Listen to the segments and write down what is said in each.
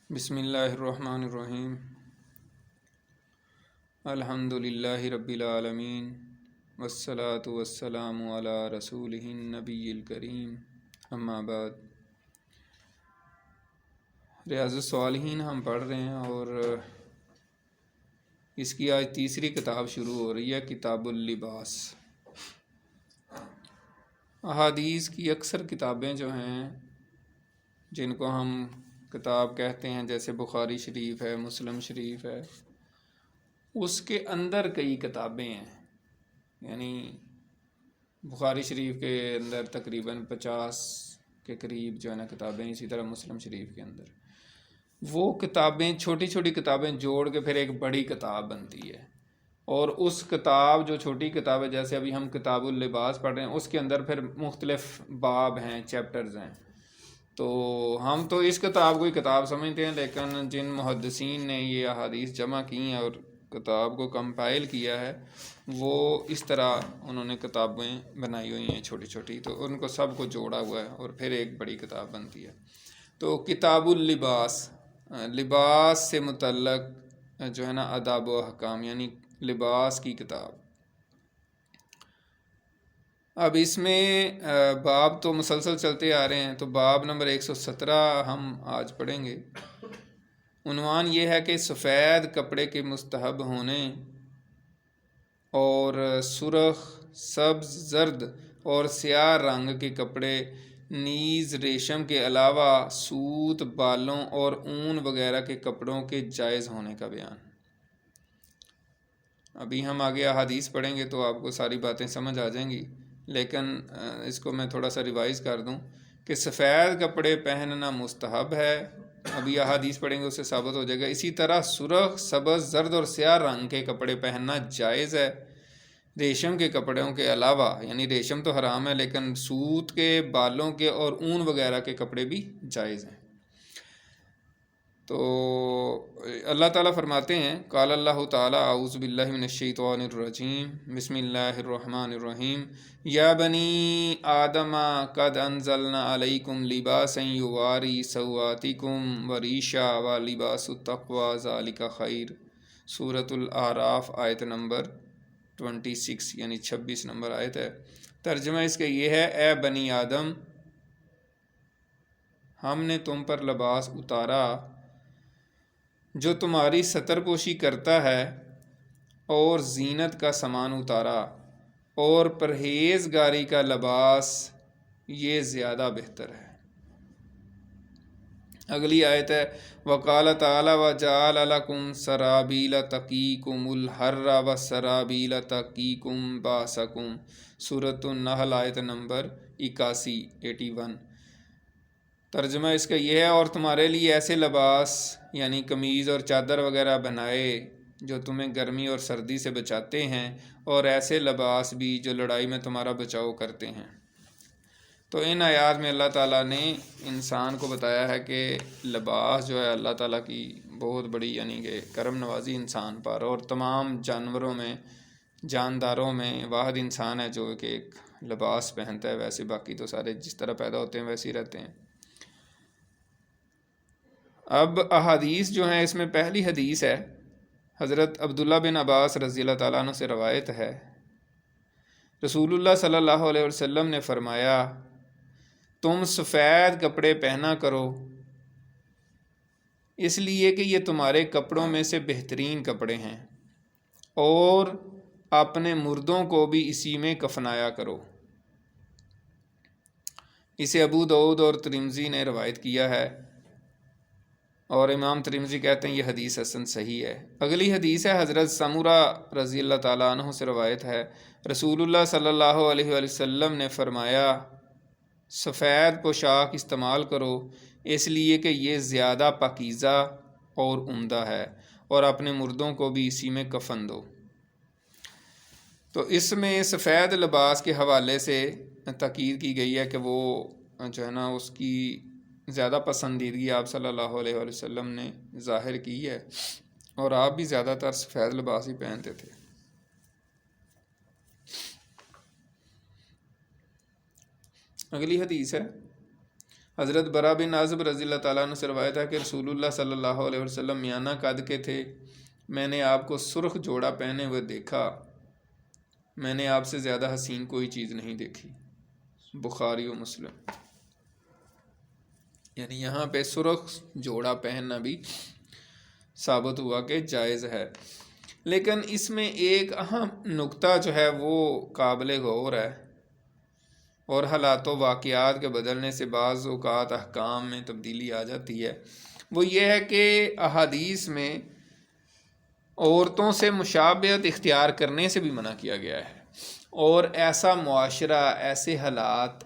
بسم اللہ الرحمن الرحیم الحمد للہ رب العالمین والصلاة والسلام علی رسولہ النبی الکریم اما بعد۔ ریاض الصالحین ہم پڑھ رہے ہیں اور اس کی آج تیسری کتاب شروع ہو رہی ہے، کتاب اللباس۔ احادیث کی اکثر کتابیں جو ہیں جن کو ہم کتاب کہتے ہیں، جیسے بخاری شریف ہے، مسلم شریف ہے، اس کے اندر کئی کتابیں ہیں، یعنی بخاری شریف کے اندر تقریباً 50 کے قریب جو ہے نا کتابیں، اسی طرح مسلم شریف کے اندر وہ کتابیں چھوٹی چھوٹی کتابیں جوڑ کے پھر ایک بڑی کتاب بنتی ہے، اور اس کتاب جو چھوٹی کتاب ہے، جیسے ابھی ہم کتاب اللباس پڑھ رہے ہیں، اس کے اندر پھر مختلف باب ہیں، چیپٹرز ہیں۔ تو ہم تو اس کتاب کو ہی کتاب سمجھتے ہیں، لیکن جن محدثین نے یہ احادیث جمع کی ہیں اور کتاب کو کمپائل کیا ہے، وہ اس طرح انہوں نے کتابیں بنائی ہوئی ہیں چھوٹی چھوٹی، تو ان کو سب کو جوڑا ہوا ہے اور پھر ایک بڑی کتاب بنتی ہے۔ تو کتاب اللباس، لباس سے متعلق جو ہے نا آداب و احکام، یعنی لباس کی کتاب۔ اب اس میں باب تو مسلسل چلتے آ رہے ہیں، تو باب نمبر 117 ہم آج پڑھیں گے۔ عنوان یہ ہے کہ سفید کپڑے کے مستحب ہونے اور سرخ، سبز، زرد اور سیاہ رنگ کے کپڑے نیز ریشم کے علاوہ سوت، بالوں اور اون وغیرہ کے کپڑوں کے جائز ہونے کا بیان۔ ابھی ہم آگے احادیث پڑھیں گے تو آپ کو ساری باتیں سمجھ آ جائیں گی، لیکن اس کو میں تھوڑا سا ریوائز کر دوں کہ سفید کپڑے پہننا مستحب ہے، ابھی احادیث پڑھیں گے اس سے ثابت ہو جائے گا۔ اسی طرح سرخ، سبز، زرد اور سیاہ رنگ کے کپڑے پہننا جائز ہے ریشم کے کپڑوں کے علاوہ، یعنی ریشم تو حرام ہے لیکن سوت کے، بالوں کے اور اون وغیرہ کے کپڑے بھی جائز ہیں۔ تو اللہ تعالیٰ فرماتے ہیں، قال اللہ تعالیٰ اعوذ باللہ من الشیطان الرجیم، بسم اللہ الرحمن الرحیم، یا بنی آدم قد انزلنا علیکم لباسا یواری سوآتکم وریشا ولباس التقوی ذالک خیر۔ سورۃ الاعراف آیت نمبر 26، یعنی 26 نمبر آیت ہے۔ ترجمہ اس کا یہ ہے، اے بنی آدم، ہم نے تم پر لباس اتارا جو تمہاری ستر پوشی کرتا ہے، اور زینت کا سامان اتارا، اور پرہیزگاری کا لباس یہ زیادہ بہتر ہے۔ اگلی آیت ہے، وقال تعالی وجعل لکم سرابیل تقیکم الحر وسرابیل تقیکم باسکم۔ سورۃ النحل آیت نمبر 81۔ ترجمہ اس کا یہ ہے، اور تمہارے لیے ایسے لباس یعنی قمیض اور چادر وغیرہ بنائے جو تمہیں گرمی اور سردی سے بچاتے ہیں، اور ایسے لباس بھی جو لڑائی میں تمہارا بچاؤ کرتے ہیں۔ تو ان آیات میں اللہ تعالیٰ نے انسان کو بتایا ہے کہ لباس جو ہے اللہ تعالیٰ کی بہت بڑی یعنی کہ کرم نوازی انسان پر، اور تمام جانوروں میں، جانداروں میں واحد انسان ہے جو کہ ایک لباس پہنتا ہے، ویسے باقی تو سارے جس طرح پیدا ہوتے ہیں ویسے ہی رہتے ہیں۔ اب احادیث جو ہیں، اس میں پہلی حدیث ہے، حضرت عبداللہ بن عباس رضی اللہ تعالیٰ عنہ سے روایت ہے، رسول اللہ صلی اللہ علیہ وسلم نے فرمایا، تم سفید کپڑے پہنا کرو، اس لیے کہ یہ تمہارے کپڑوں میں سے بہترین کپڑے ہیں، اور اپنے مردوں کو بھی اسی میں کفنایا کرو۔ اسے ابو داؤد اور ترمذی نے روایت کیا ہے، اور امام ترمذی کہتے ہیں یہ حدیث حسن صحیح ہے۔ اگلی حدیث ہے، حضرت سمرہ رضی اللہ تعالیٰ عنہ سے روایت ہے، رسول اللہ صلی اللہ علیہ وآلہ وسلم نے فرمایا، سفید پوشاک استعمال کرو، اس لیے کہ یہ زیادہ پاکیزہ اور عمدہ ہے، اور اپنے مردوں کو بھی اسی میں کفن دو۔ تو اس میں سفید لباس کے حوالے سے تاکید کی گئی ہے کہ وہ جو ہے نا اس کی زیادہ پسندیدگی آپ صلی اللہ علیہ وآلہ وسلم نے ظاہر کی ہے، اور آپ بھی زیادہ تر سفید لباس ہی پہنتے تھے۔ اگلی حدیث ہے، حضرت برا بن عازب رضی اللہ تعالیٰ عنہ سے روایت ہے کہ رسول اللہ صلی اللہ علیہ وسلم میانہ قد کے تھے، میں نے آپ کو سرخ جوڑا پہنے ہوئے دیکھا، میں نے آپ سے زیادہ حسین کوئی چیز نہیں دیکھی، بخاری و مسلم۔ یعنی یہاں پہ سرخ جوڑا پہننا بھی ثابت ہوا کہ جائز ہے، لیکن اس میں ایک اہم نقطہ جو ہے وہ قابل غور ہے، اور حالات و واقعات کے بدلنے سے بعض اوقات احکام میں تبدیلی آ جاتی ہے۔ وہ یہ ہے کہ احادیث میں عورتوں سے مشابہت اختیار کرنے سے بھی منع کیا گیا ہے، اور ایسا معاشرہ، ایسے حالات،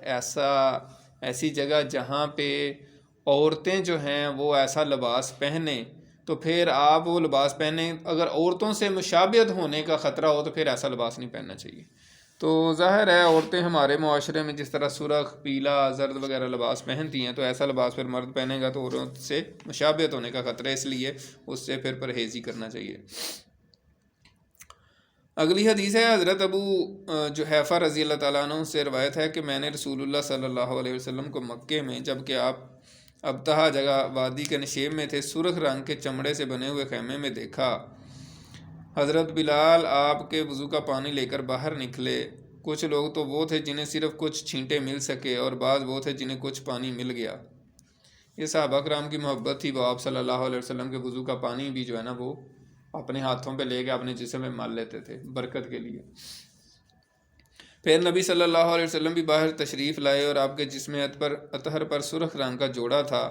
ایسی جگہ جہاں پہ عورتیں جو ہیں وہ ایسا لباس پہنیں تو پھر آپ وہ لباس پہنیں، اگر عورتوں سے مشابہت ہونے کا خطرہ ہو تو پھر ایسا لباس نہیں پہننا چاہیے۔ تو ظاہر ہے عورتیں ہمارے معاشرے میں جس طرح سرخ، پیلا، زرد وغیرہ لباس پہنتی ہیں، تو ایسا لباس پھر مرد پہنے گا تو عورت سے مشابہت ہونے کا خطرہ ہے، اس لیے اس سے پھر پرہیزی کرنا چاہیے۔ اگلی حدیث ہے حضرت ابو جحیفہ رضی اللہ تعالیٰ عنہ سے روایت ہے کہ میں نے رسول اللہ صلی اللہ علیہ وسلم کو مکے میں، جبکہ آپ ابتہا جگہ وادی کے نشیب میں تھے، سرخ رنگ کے چمڑے سے بنے ہوئے خیمے میں دیکھا۔ حضرت بلال آپ کے وضو کا پانی لے کر باہر نکلے، کچھ لوگ تو وہ تھے جنہیں صرف کچھ چھینٹے مل سکے، اور بعض وہ تھے جنہیں کچھ پانی مل گیا۔ یہ صحابہ کرام کی محبت تھی، وہ آپ صلی اللہ علیہ وسلم کے وضو کا پانی بھی جو ہے نا وہ اپنے ہاتھوں پہ لے کے اپنے جسم میں مل لیتے تھے برکت کے لیے۔ پھر نبی صلی اللہ علیہ وسلم بھی باہر تشریف لائے، اور آپ کے جسم اطہر پر سرخ رنگ کا جوڑا تھا،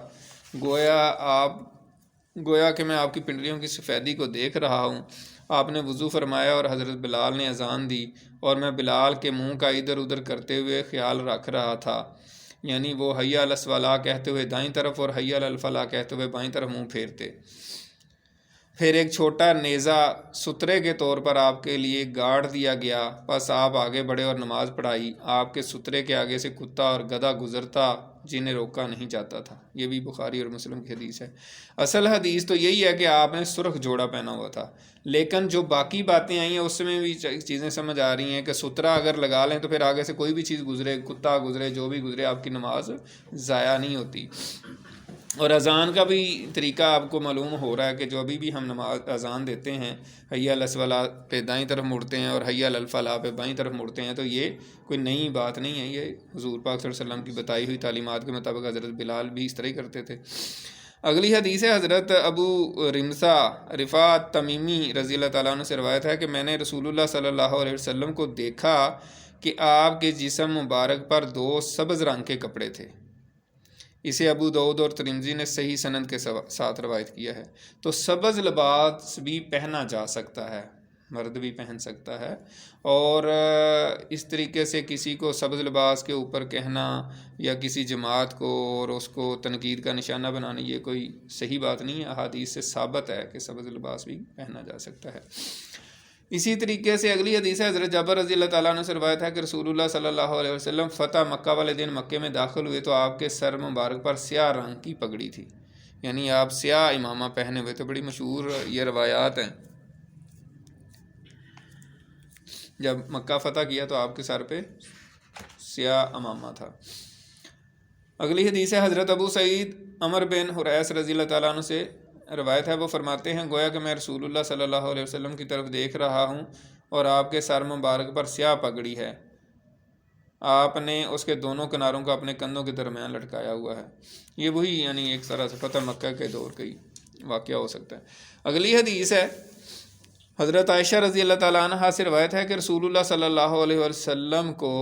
گویا کہ میں آپ کی پنڈلیوں کی سفیدی کو دیکھ رہا ہوں۔ آپ نے وضو فرمایا اور حضرت بلال نے اذان دی، اور میں بلال کے منہ کا ادھر ادھر کرتے ہوئے خیال رکھ رہا تھا، یعنی وہ حی علی الصلاۃ کہتے ہوئے دائیں طرف اور حی علی الفلاح کہتے ہوئے بائیں طرف منہ پھیرتے۔ پھر ایک چھوٹا نیزہ سترے کے طور پر آپ کے لیے گاڑ دیا گیا، پس آپ آگے بڑھے اور نماز پڑھائی۔ آپ کے سترے کے آگے سے کتا اور گدھا گزرتا جنہیں روکا نہیں جاتا تھا۔ یہ بھی بخاری اور مسلم کی حدیث ہے۔ اصل حدیث تو یہی ہے کہ آپ نے سرخ جوڑا پہنا ہوا تھا، لیکن جو باقی باتیں آئی ہیں اس میں بھی چیزیں سمجھ آ رہی ہیں کہ سترہ اگر لگا لیں تو پھر آگے سے کوئی بھی چیز گزرے، کتا گزرے، جو بھی گزرے، آپ کی نماز ضائع نہیں ہوتی۔ اور اذان کا بھی طریقہ آپ کو معلوم ہو رہا ہے کہ جو ابھی بھی ہم نماز اذان دیتے ہیں، حی علی الصلاۃ پہ دائیں طرف مڑتے ہیں اور حی علی الفلاح پہ بائیں طرف مڑتے ہیں، تو یہ کوئی نئی بات نہیں ہے، یہ حضور پاک صلی اللہ علیہ وسلم کی بتائی ہوئی تعلیمات کے مطابق حضرت بلال بھی اس طرح ہی کرتے تھے۔ اگلی حدیث ہے حضرت ابو رمسا رفاعت تمیمی رضی اللہ تعالیٰ عنہ سے روایت ہے کہ میں نے رسول اللہ صلی اللہ علیہ وسلم کو دیکھا کہ آپ کے جسم مبارک پر 2 سبز رنگ کے کپڑے تھے۔ اسے ابو داؤد اور ترمذی نے صحیح سند کے ساتھ روایت کیا ہے۔ تو سبز لباس بھی پہنا جا سکتا ہے، مرد بھی پہن سکتا ہے، اور اس طریقے سے کسی کو سبز لباس کے اوپر کہنا یا کسی جماعت کو اور اس کو تنقید کا نشانہ بنانا، یہ کوئی صحیح بات نہیں ہے۔ احادیث سے ثابت ہے کہ سبز لباس بھی پہنا جا سکتا ہے۔ اسی طریقے سے اگلی حدیث ہے حضرت جابر رضی اللہ تعالیٰ عنہ سے روایت ہے کہ رسول اللہ صلی اللہ علیہ وسلم فتح مکہ والے دن مکے میں داخل ہوئے تو آپ کے سر مبارک پر سیاہ رنگ کی پگڑی تھی، یعنی آپ سیاہ امامہ پہنے ہوئے تھے۔ بڑی مشہور یہ روایات ہیں۔ جب مکہ فتح کیا تو آپ کے سر پہ سیاہ امامہ تھا۔ اگلی حدیث ہے حضرت ابو سعید عمر بن حریث رضی اللہ تعالیٰ عنہ سے روایت ہے، وہ فرماتے ہیں گویا کہ میں رسول اللہ صلی اللہ علیہ وسلم کی طرف دیکھ رہا ہوں اور آپ کے سر مبارک پر سیاہ پگڑی ہے، آپ نے اس کے دونوں کناروں کو اپنے کندھوں کے درمیان لٹکایا ہوا ہے۔ یہ وہی یعنی ایک طرح سے فتح مکہ کے دور کا واقعہ ہو سکتا ہے۔ اگلی حدیث ہے حضرت عائشہ رضی اللہ تعالیٰ عنہ سے روایت ہے کہ رسول اللہ صلی اللہ علیہ وسلم کو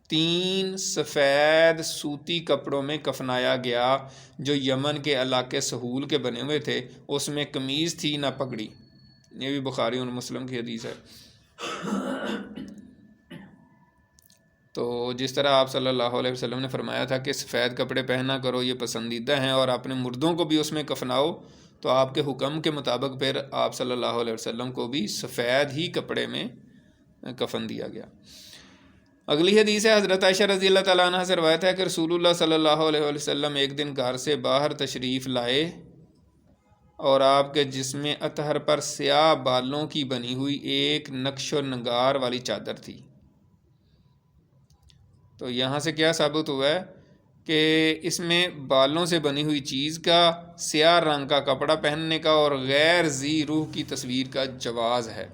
3 سفید سوتی کپڑوں میں کفنایا گیا جو یمن کے علاقے سہول کے بنے ہوئے تھے، اس میں قمیض تھی نہ پگڑی۔ یہ بھی بخاری اور مسلم کی حدیث ہے۔ تو جس طرح آپ صلی اللہ علیہ وسلم نے فرمایا تھا کہ سفید کپڑے پہنا کرو، یہ پسندیدہ ہیں، اور اپنے مردوں کو بھی اس میں کفناؤ، تو آپ کے حکم کے مطابق پھر آپ صلی اللہ علیہ وسلم کو بھی سفید ہی کپڑے میں کفن دیا گیا۔ اگلی حدیث ہے حضرت عائشہ رضی اللہ تعالیٰ عنہ سے روایت ہے کہ رسول اللہ صلی اللہ علیہ وسلم ایک دن گھر سے باہر تشریف لائے اور آپ کے جسم اطہر پر سیاہ بالوں کی بنی ہوئی ایک نقش و نگار والی چادر تھی۔ تو یہاں سے کیا ثابت ہوا ہے کہ اس میں بالوں سے بنی ہوئی چیز کا سیاہ رنگ کا کپڑا پہننے کا اور غیر ذی روح کی تصویر کا جواز ہے۔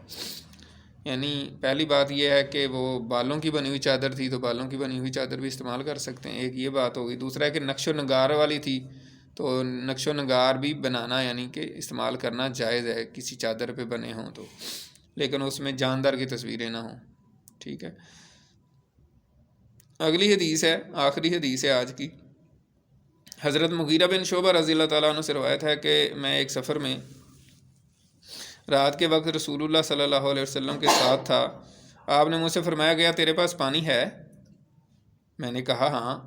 یعنی پہلی بات یہ ہے کہ وہ بالوں کی بنی ہوئی چادر تھی تو بالوں کی بنی ہوئی چادر بھی استعمال کر سکتے ہیں، ایک یہ بات ہوگی۔ دوسرا ہے کہ نقش و نگار والی تھی تو نقش و نگار بھی بنانا یعنی کہ استعمال کرنا جائز ہے کسی چادر پہ بنے ہوں تو، لیکن اس میں جاندار کی تصویریں نہ ہوں، ٹھیک ہے۔ اگلی حدیث ہے، آخری حدیث ہے آج کی۔ حضرت مغیرہ بن شعبہ رضی اللہ تعالیٰ عنہ سے روایت ہے کہ میں ایک سفر میں رات کے وقت رسول اللہ صلی اللہ علیہ وسلم کے ساتھ تھا۔ آپ نے مجھ سے فرمایا گیا تیرے پاس پانی ہے؟ میں نے کہا ہاں۔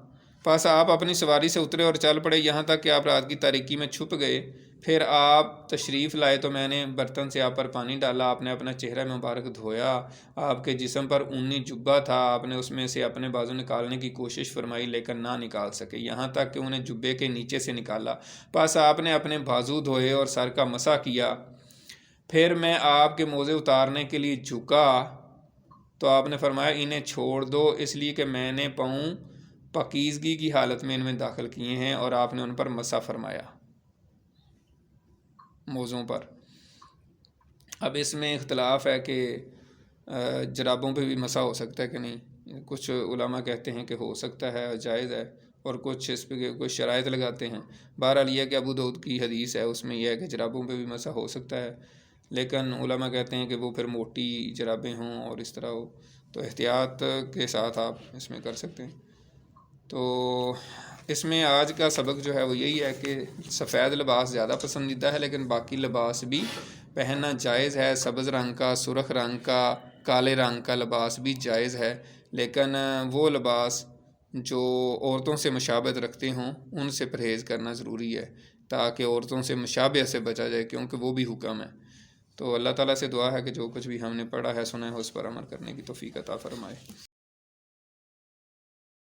پس آپ اپنی سواری سے اترے اور چل پڑے یہاں تک کہ آپ رات کی تاریکی میں چھپ گئے۔ پھر آپ تشریف لائے تو میں نے برتن سے آپ پر پانی ڈالا، آپ نے اپنا چہرہ مبارک دھویا، آپ کے جسم پر اونی جبہ تھا، آپ نے اس میں سے اپنے بازو نکالنے کی کوشش فرمائی لیکن نہ نکال سکے، یہاں تک کہ انہیں جبے کے نیچے سے نکالا۔ پس آپ نے اپنے بازو دھوئے اور سر کا مسح کیا۔ پھر میں آپ کے موزے اتارنے کے لیے جھکا تو آپ نے فرمایا انہیں چھوڑ دو، اس لیے کہ میں نے پاؤں پاکیزگی کی حالت میں ان میں داخل کیے ہیں، اور آپ نے ان پر مسح فرمایا، موزوں پر۔ اب اس میں اختلاف ہے کہ جرابوں پہ بھی مسح ہو سکتا ہے کہ نہیں۔ کچھ علماء کہتے ہیں کہ ہو سکتا ہے، جائز ہے، اور کچھ اس پہ کوئی شرائط لگاتے ہیں۔ بہرحال یہ کہ ابو داؤد کی حدیث ہے، اس میں یہ ہے کہ جرابوں پہ بھی مسح ہو سکتا ہے، لیکن علماء کہتے ہیں کہ وہ پھر موٹی جرابیں ہوں اور اس طرح ہو، تو احتیاط کے ساتھ آپ اس میں کر سکتے ہیں۔ تو اس میں آج کا سبق جو ہے وہ یہی ہے کہ سفید لباس زیادہ پسندیدہ ہے، لیکن باقی لباس بھی پہننا جائز ہے۔ سبز رنگ کا، سرخ رنگ کا، کالے رنگ کا لباس بھی جائز ہے، لیکن وہ لباس جو عورتوں سے مشابہت رکھتے ہوں ان سے پرہیز کرنا ضروری ہے، تاکہ عورتوں سے مشابہت سے بچا جائے، کیونکہ وہ بھی حکم ہے۔ تو اللہ تعالیٰ سے دعا ہے کہ جو کچھ بھی ہم نے پڑھا ہے سنا ہے اس پر عمل کرنے کی توفیق عطا فرمائے۔